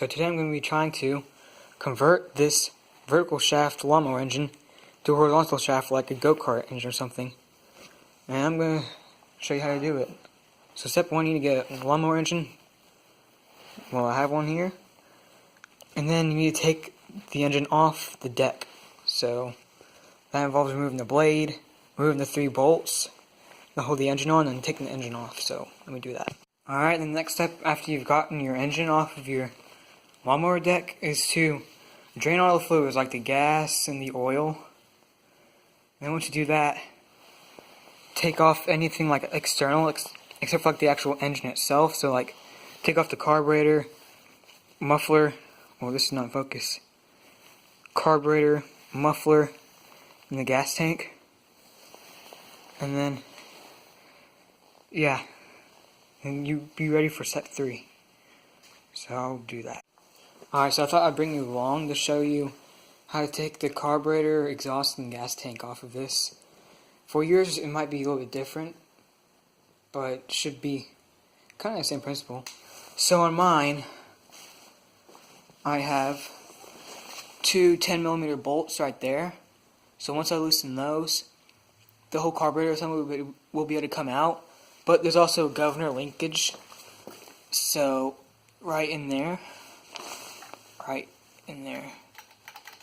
So today I'm going to be trying to convert this vertical shaft lawnmower engine to a horizontal shaft like a go-kart engine or something. And I'm going to show you how to do it. So step one, you need to get a lawnmower engine. Well, I have one here. And then you need to take the engine off the deck. So that involves removing the blade, removing the 3 bolts that hold the engine on, and taking the engine off. So let me do that. Alright, the next step after you've gotten your engine off of your lawnmower deck is to drain all the fluids like the gas and the oil. And then once you do that, take off anything like external except for like the actual engine itself. So like take off the carburetor, muffler, well this is not in focus, carburetor, muffler, and the gas tank. And then, yeah, and you be ready for step 3. So I'll do that. Alright, so I thought I'd bring you along to show you how to take the carburetor, exhaust, and gas tank off of this. For yours, it might be a little bit different, but it should be kind of the same principle. So on mine, I have 2 10mm bolts right there. So once I loosen those, the whole carburetor assembly will be able to come out. But there's also a governor linkage, so right in there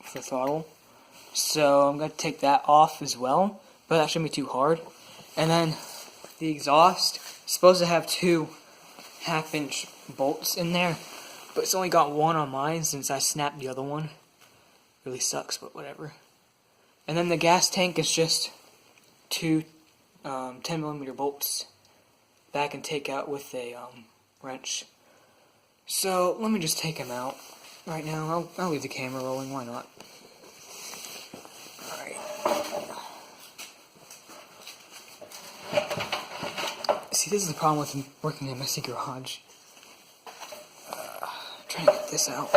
for the throttle. So I'm going to take that off as well, but that shouldn't be too hard. And then the exhaust is supposed to have 2 half-inch bolts in there, but it's only got 1 on mine since I snapped the other one. Really sucks, but whatever. And then the gas tank is just 2 10mm bolts that I can take out with a wrench. So let me just take them out right now. I'll leave the camera rolling, why not? Alright. See, this is the problem with working in a messy garage. Trying to get this out.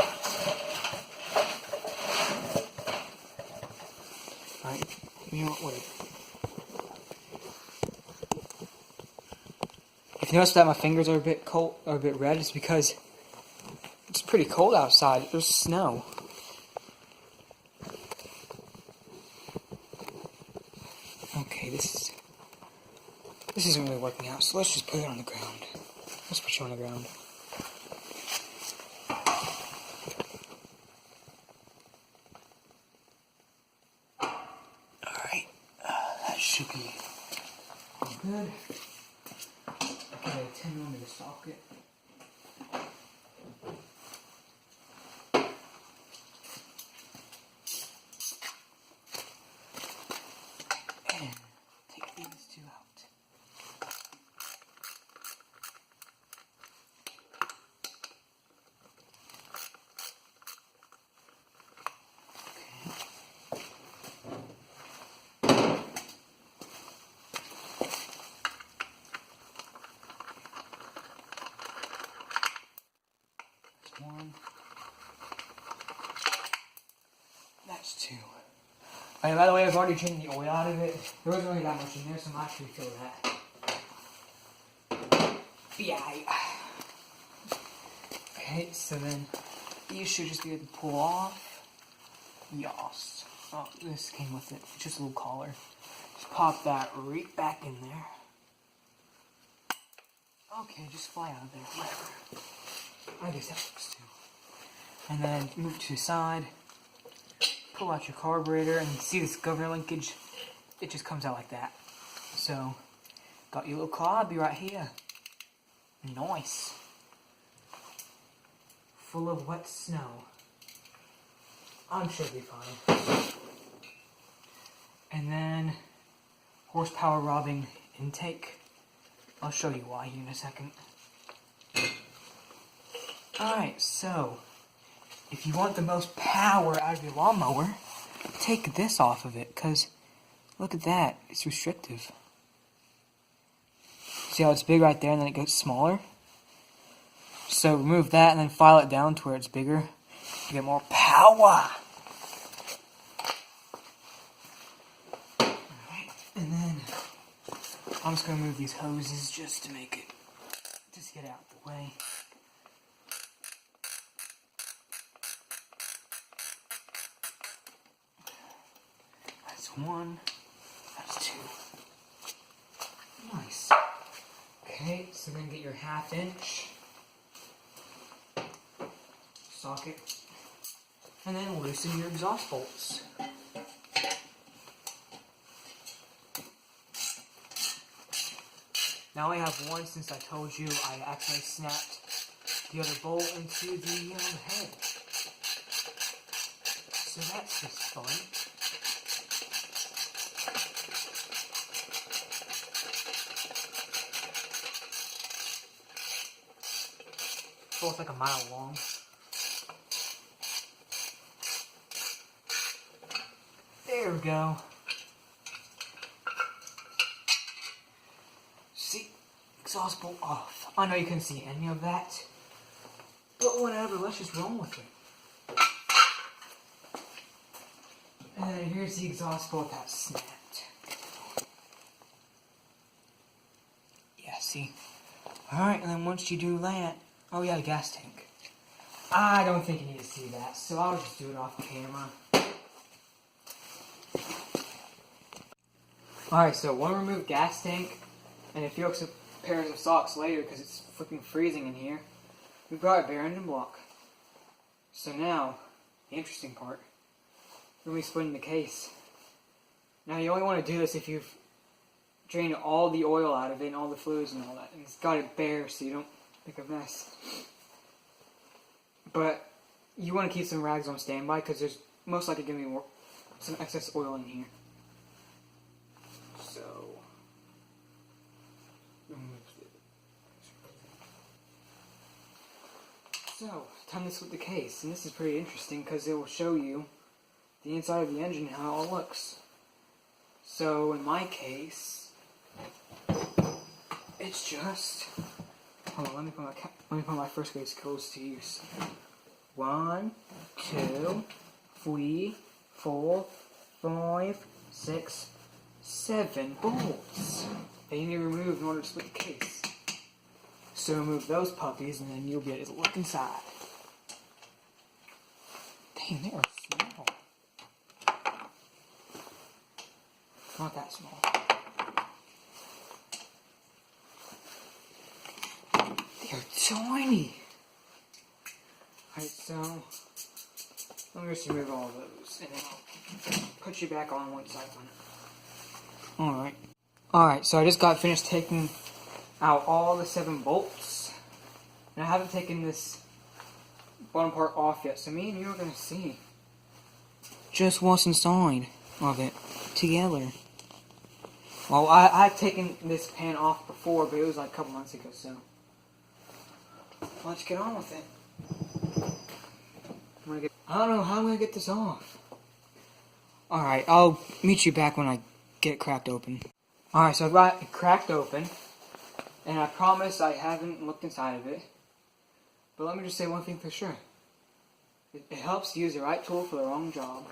Alright, you know what, wait. If you notice that my fingers are a bit cold, or a bit red, it's because it's pretty cold outside. There's snow. Okay, this isn't really working out, so let's just put it on the ground. Let's put you on the ground. Alright, that should be good. Get a 10mm socket. And take these 2 out. One. That's 2. And by the way, I've already changed the oil out of it. There wasn't really that much in there, so I'm actually fill that. Yeah. Okay, so then these should just be able to pull off. Yas. Oh, this came with it. Just a little collar. Just pop that right back in there. Okay, just fly out of there. Whatever. I guess that works too. And then move to the side, pull out your carburetor, and see this governor linkage? It just comes out like that. So, got your little carby right here. Nice. Full of wet snow. I'm sure it'll be fine. And then, horsepower robbing intake. I'll show you why here in a second. Alright, so, if you want the most power out of your lawnmower, take this off of it, because look at that, it's restrictive. See how it's big right there and then it gets smaller? So remove that and then file it down to where it's bigger to get more power. Alright, and then I'm just going to move these hoses just to make it, just get out of the way. one. That's two. Nice. Okay, so then get your 1/2 inch socket, and then loosen your exhaust bolts. Now I have one since I told you I actually snapped the other bolt into the head. So that's just fun. Both like a mile long. There we go. See, exhaust bolt off. I know you couldn't see any of that, but whatever, let's just roll with it. And then here's the exhaust bolt that snapped. Yeah, see? Alright, and then once you do that, oh yeah, the gas tank. I don't think you need to see that, so I'll just do it off camera. Alright, so one removed gas tank, and if you look some pairs of socks later because it's freaking freezing in here, we brought a bare engine block. So now, the interesting part, we're going to be splitting the case. Now you only want to do this if you've drained all the oil out of it and all the fluids and all that, and it's got it bare so you don't make a mess. But you want to keep some rags on standby because there's most likely going to be some excess oil in here. So, time to split the case, and this is pretty interesting because it will show you the inside of the engine, how it looks. So, in my case, it's just, hold on, let me put my first grade skills to use. 1, 2, 3, 4, 5, 6, 7 bolts that you need to remove in order to split the case. So remove those puppies and then you'll be able to look inside. Dang, they are small. Not that small. They are tiny. Alright, so let me just remove all of those and then I'll put you back on once I've done it. Alright, so I just got finished taking out all the 7 bolts, and I haven't taken this bottom part off yet, so me and you are going to see just what's inside of it together. Well, I've taken this pan off before, but it was like a couple months ago, so let's get on with it. I don't know how I'm going to get this off. Alright, I'll meet you back when I get it cracked open. Alright, so I've got it cracked open. And I promise I haven't looked inside of it. But let me just say one thing for sure. It helps use the right tool for the wrong job.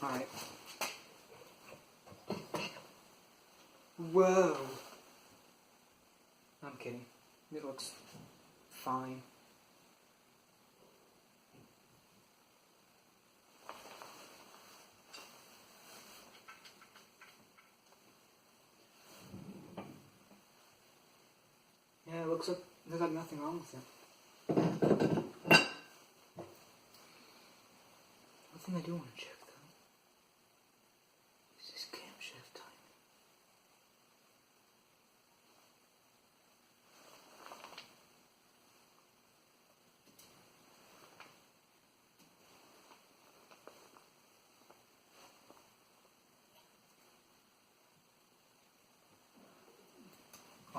Alright. Whoa. I'm kidding. It looks fine. Yeah, it looks like there's like nothing wrong with it. One thing I do want to check though is this camshaft timing.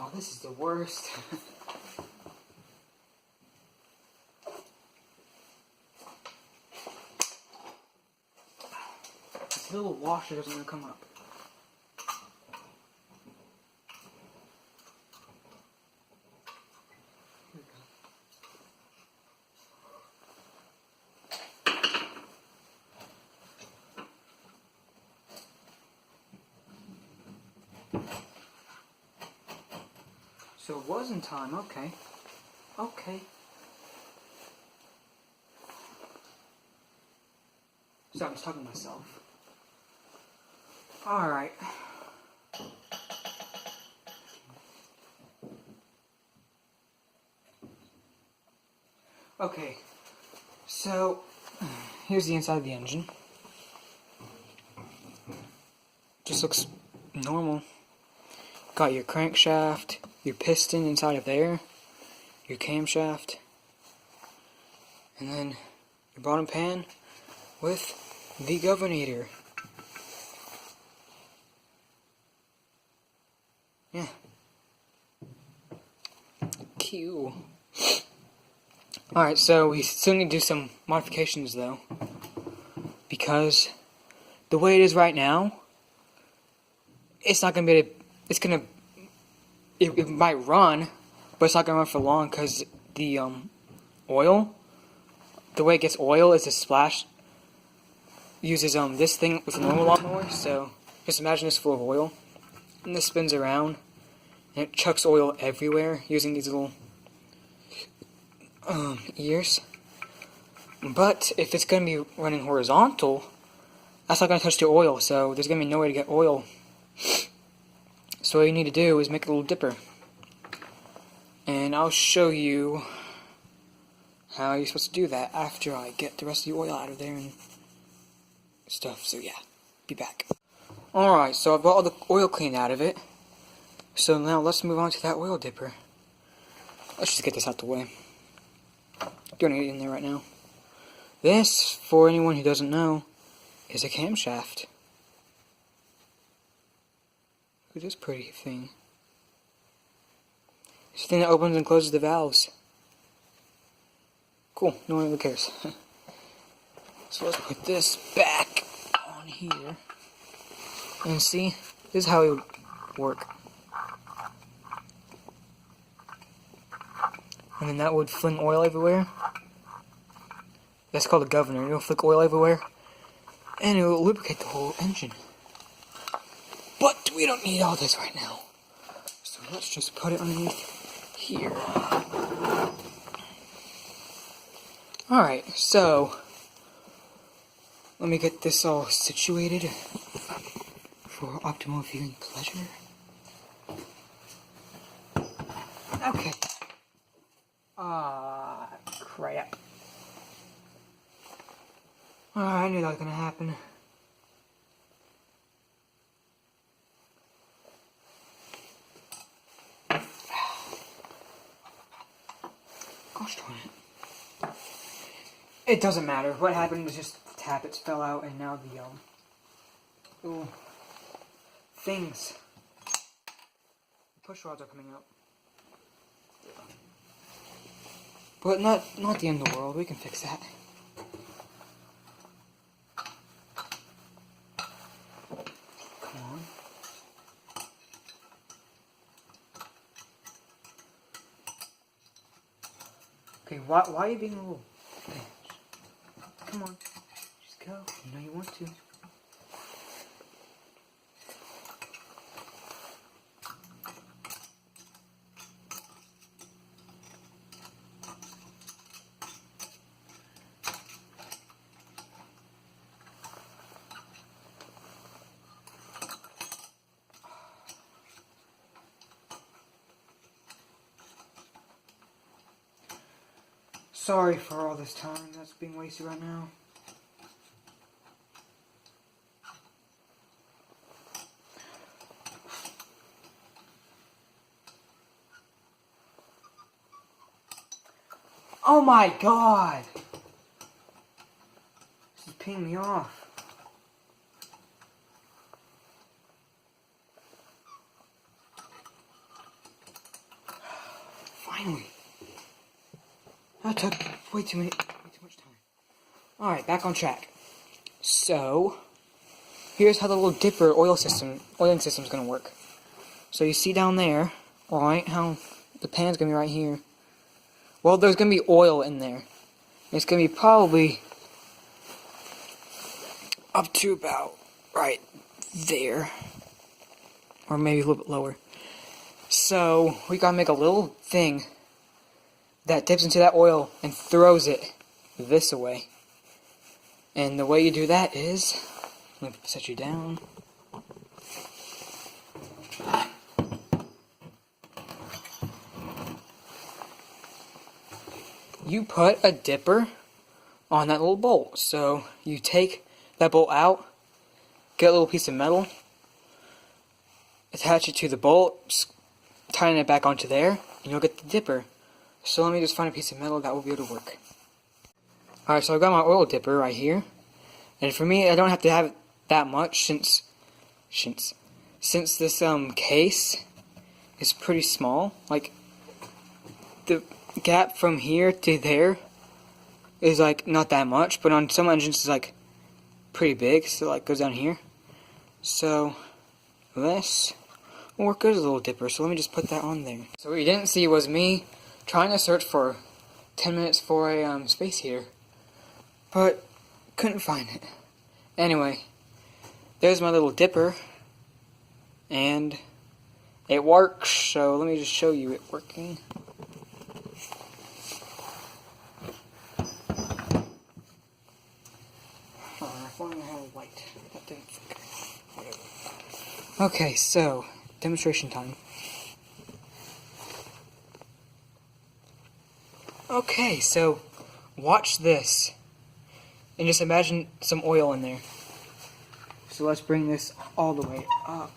Oh, this is the worst. This little washer doesn't want to come up. Here we go. So it was in time, okay. Okay. So I was talking to myself. Alright. Okay, so here's the inside of the engine. Just looks normal. Got your crankshaft, your piston inside of there, your camshaft, and then your bottom pan with the governor. Yeah. Cute. Alright, so we still need to do some modifications though, because the way it is right now, it's not going to be, it might run, but it's not going to run for long, because the oil, the way it gets oil is to splash, uses this thing with a normal lawnmower, so just imagine this full of oil, and this spins around, and it chucks oil everywhere, using these little ears. But if it's going to be running horizontal, that's not going to touch the oil, so there's going to be no way to get oil. So all you need to do is make a little dipper. And I'll show you how you're supposed to do that after I get the rest of the oil out of there and stuff. So yeah, be back. Alright, so I've got all the oil cleaned out of it. So now let's move on to that oil dipper. Let's just get this out the way. Don't need it in there right now. This, for anyone who doesn't know, is a camshaft. Look at this pretty thing. It's the thing that opens and closes the valves. Cool, no one really cares. So let's put this back on here. And see, this is how it would work. And then that would fling oil everywhere. That's called a governor. It'll flick oil everywhere. And it will lubricate the whole engine. But we don't need all this right now. So let's just put it underneath here. Alright, so let me get this all situated for optimal viewing pleasure. Okay. Crap. I knew that was gonna happen. Gosh darn it. It doesn't matter. What happened was just the tappets fell out and now the little things, push rods are coming out. But not the end of the world. We can fix that. Come on. Okay, why are you being a little bitch? Come on. Just go. You know you want to. Sorry for all this time that's being wasted right now. Oh my god! This is peeing me off. Finally. That took way too much time. Alright, back on track. So, here's how the little dipper oiling system is going to work. So you see down there, alright, how the pan's going to be right here. Well, there's going to be oil in there. It's going to be probably up to about right there. Or maybe a little bit lower. So, we got to make a little thing that dips into that oil and throws it this way. And the way you do that is, let me set you down. you put a dipper on that little bolt. So you take that bolt out, get a little piece of metal, attach it to the bolt, tighten it back onto there, and you'll get the dipper. So let me just find a piece of metal that will be able to work. Alright, so I've got my oil dipper right here. And for me, I don't have to have that much since this case is pretty small. Like, the gap from here to there is like not that much, but on some engines it's like pretty big, so it like goes down here. So this will work good as a little dipper, so let me just put that on there. So what you didn't see was me trying to search for 10 minutes for a space heater, but couldn't find it. Anyway, there's my little dipper, and it works, so let me just show you it working. If only I had a light. That didn't flicker. Whatever. Okay, so, demonstration time. Okay, so, watch this. And just imagine some oil in there. So let's bring this all the way up.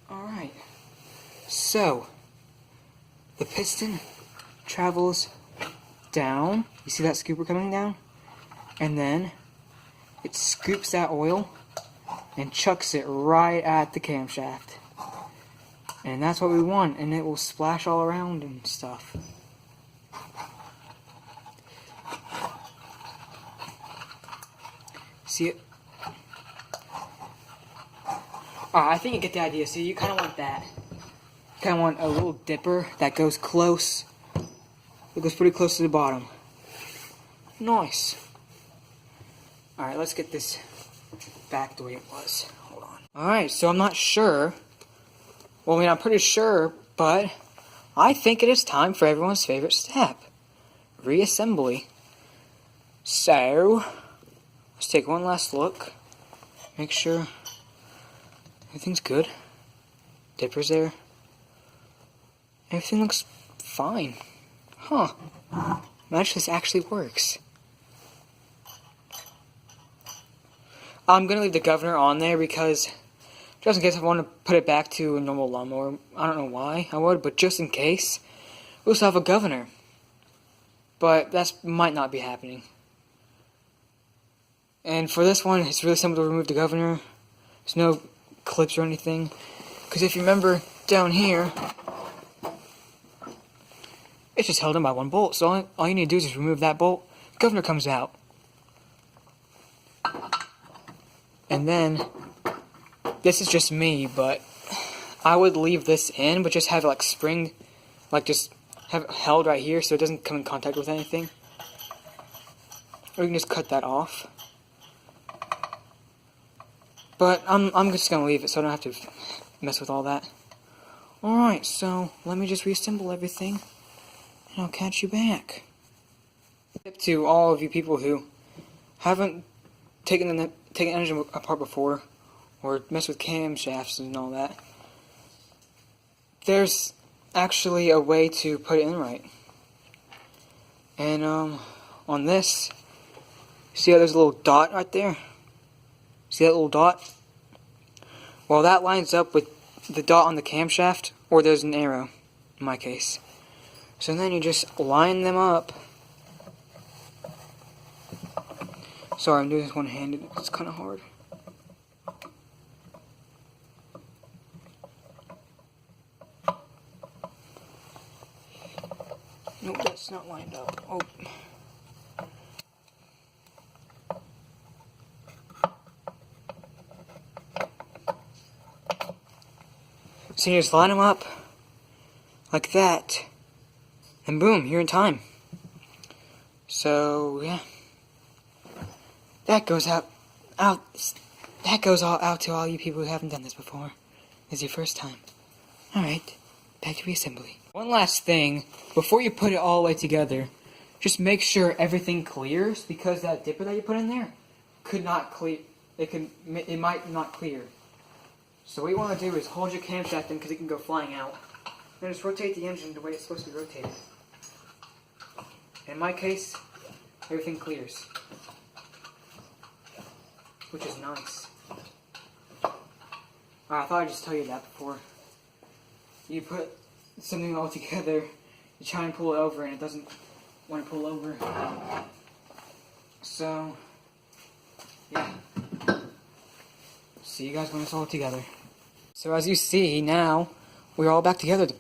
Alright. So, the piston travels down. You see that scooper coming down? And then it scoops that oil and chucks it right at the camshaft. And that's what we want, and it will splash all around and stuff. See it? I think you get the idea. See, you kind of want that. You kind of want a little dipper that goes close. It goes pretty close to the bottom. Nice. Alright, let's get this back the way it was. Hold on. Alright, so I'm not sure. Well, I mean, I'm pretty sure, but I think it is time for everyone's favorite step. Reassembly. So, let's take one last look. Make sure everything's good. Dipper's there. Everything looks fine. Huh. Imagine this actually works. I'm going to leave the governor on there because just in case I want to put it back to a normal lawnmower. I don't know why I would, but just in case. We also have a governor. But that might not be happening. And for this one, it's really simple to remove the governor. There's no clips or anything. Because if you remember down here, it's just held in by one bolt. So all you need to do is just remove that bolt. The governor comes out. And then, this is just me, but I would leave this in, but just have it like spring, like just have it held right here so it doesn't come in contact with anything. Or you can just cut that off. But I'm just going to leave it so I don't have to mess with all that. Alright, so let me just reassemble everything, and I'll catch you back. Tip to all of you people who haven't taken an engine apart before, or messed with camshafts and all that. There's actually a way to put it in right. And on this, see how there's a little dot right there? See that little dot? Well, that lines up with the dot on the camshaft, or there's an arrow, in my case. So then you just line them up. Sorry, I'm doing this one-handed. It's kind of hard. Nope, that's not lined up. Oh. So you just line them up like that, and boom, you're in time. So yeah, that goes out to all you people who haven't done this before. This is your first time. All right, back to reassembly. One last thing, before you put it all the way together, just make sure everything clears, because that dipper that you put in there could not clear. It might not clear. So what you want to do is hold your camshaft in, because it can go flying out. Then just rotate the engine the way it's supposed to be rotated. In my case, everything clears. Which is nice. I thought I'd just tell you that before. You put something all together, you try and pull it over and it doesn't want to pull over. So, yeah. See you guys when it's all together. So as you see now, we're all back together. The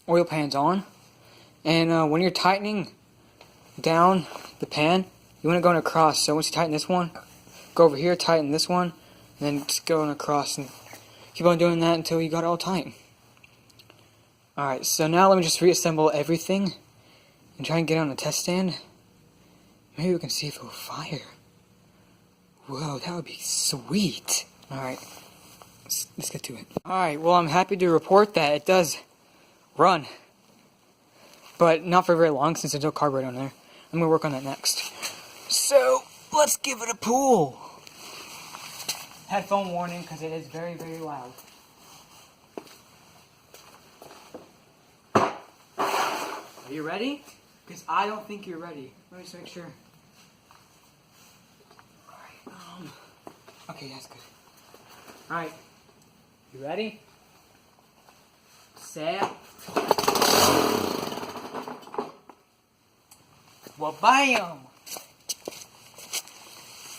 oil pan's on. And when you're tightening down the pan, you want to go in across. So once you tighten this one, go over here, tighten this one, and then just go in across. And keep on doing that until you got it all tight. Alright, so now let me just reassemble everything and try and get it on the test stand. Maybe we can see if it will fire. Whoa, that would be sweet. Alright, let's get to it. Alright, well I'm happy to report that it does run. But not for very long since there's no carburetor on there. I'm going to work on that next. So, let's give it a pull. Headphone warning because it is very, very loud. Are you ready? Because I don't think you're ready. Let me just make sure. Alright, okay, that's good. Alright, you ready? Set. Well, bam!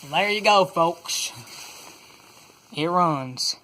And there you go, folks. It runs.